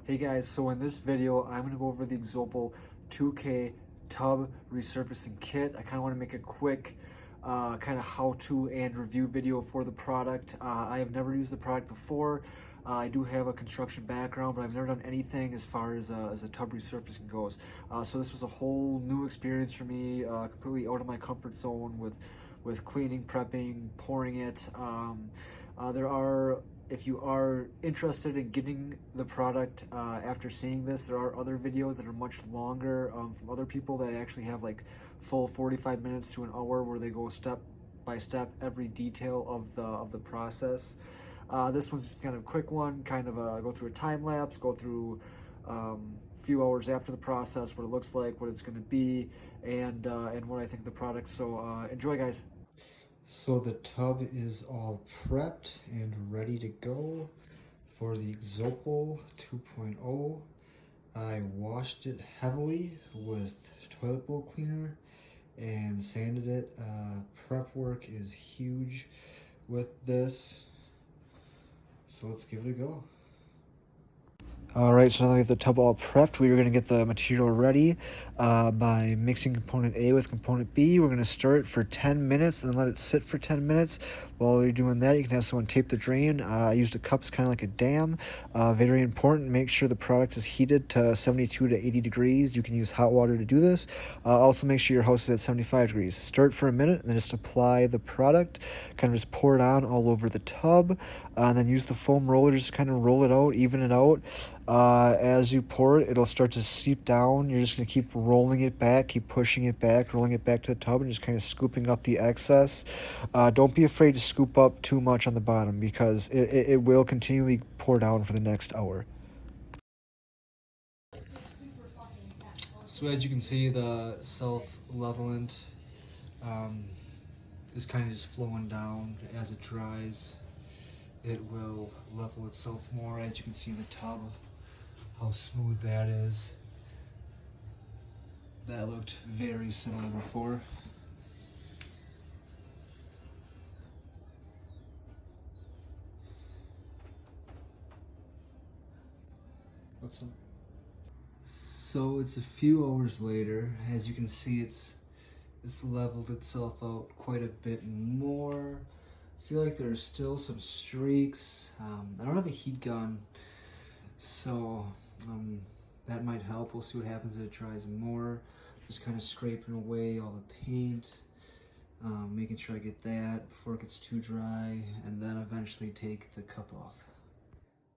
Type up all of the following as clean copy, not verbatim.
Hey guys, so in this video, I'm going to go over the Ekopel 2K tub resurfacing kit. I kind of want to make a quick kind of how-to and review video for the product. I have never used the product before. I do have a construction background, but I've never done anything as far as a tub resurfacing goes. So this was a whole new experience for me, completely out of my comfort zone with cleaning, prepping, pouring it. If you are interested in getting the product after seeing this, there are other videos that are much longer from other people that actually have like full 45 minutes to an hour where they go step by step every detail of the process. This one's kind of a quick one, kind of go through a time lapse, go through a few hours after the process, what it looks like, what it's going to be, and what I think of the product. So enjoy, guys. So the tub is all prepped and ready to go for the Ekopel 2.0. I washed it heavily with toilet bowl cleaner and sanded it. Prep work is huge with this, so let's give it a go. All right, so now that we have the tub all prepped, we are going to get the material ready by mixing component A with component B. We're going to stir it for 10 minutes and then let it sit for 10 minutes. While you're doing that, you can have someone tape the drain. I used a cup, it's kind of like a dam. Very important, make sure the product is heated to 72 to 80 degrees. You can use hot water to do this. Also make sure your house is at 75 degrees. Stir it for a minute and then just apply the product. Kind of just pour it on all over the tub. And then use the foam roller, just kind of roll it out, even it out. As you pour it, it'll start to seep down. You're just going to keep rolling it back, keep pushing it back, rolling it back to the tub, and just kind of scooping up the excess. Don't be afraid to scoop up too much on the bottom because it will continually pour down for the next hour. So as you can see, the self-levelant is kind of just flowing down as it dries. It will level itself more. As you can see in the tub, how smooth that is. That looked very similar before. What's up? So it's a few hours later. As you can see, it's leveled itself out quite a bit more. I feel like there's still some streaks. I don't have a heat gun, so that might help. We'll see what happens as it dries more. Just kind of scraping away all the paint, making sure I get that before it gets too dry, and then eventually take the cup off.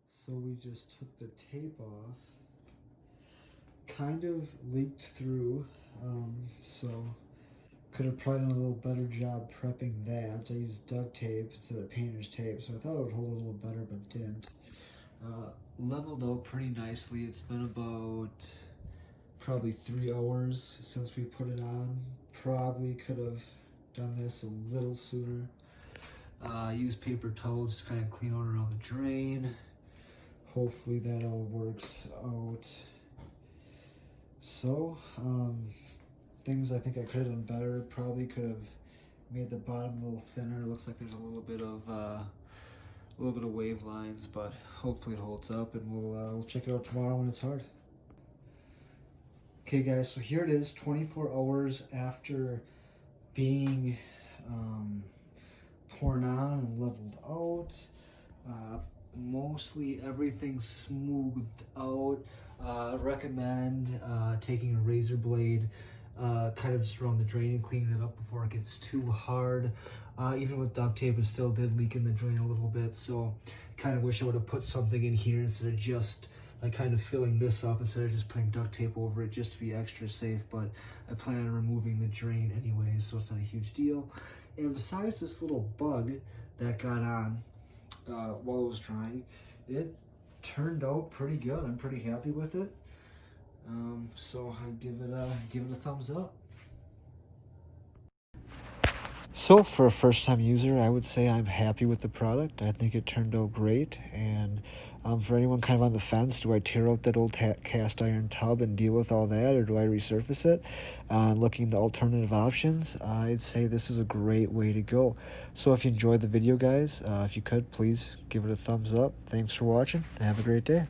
So we just took the tape off. Kind of leaked through, so could have probably done a little better job prepping that. I used duct tape instead of painter's tape, so I thought it would hold a little better, but didn't. Leveled out pretty nicely. It's been about probably 3 hours since we put it on. Probably could have done this a little sooner. Use paper towels, just kind of clean out around the drain. Hopefully that all works out. So, things I think I could have done better. Probably could have made the bottom a little thinner. It looks like there's a little bit of wave lines, but hopefully it holds up, and we'll check it out tomorrow when it's hard. Okay guys, so here it is, 24 hours after being poured on and leveled out. Mostly everything's smoothed out. Recommend taking a razor blade, kind of just around the drain and cleaning it up before it gets too hard. Even with duct tape, it still did leak in the drain a little bit, so kind of wish I would have put something in here instead of just like kind of filling this up, instead of just putting duct tape over it just to be extra safe. But I plan on removing the drain anyways, so it's not a huge deal. And besides this little bug that got on while it was drying, it turned out pretty good. I'm pretty happy with it. So I give it a thumbs up. So for a first-time user, I would say I'm happy with the product. I think it turned out great. And for anyone kind of on the fence, do I tear out that old cast iron tub and deal with all that, or do I resurface it? Looking into alternative options, I'd say this is a great way to go. So if you enjoyed the video, guys, if you could, please give it a thumbs up. Thanks for watching, and have a great day.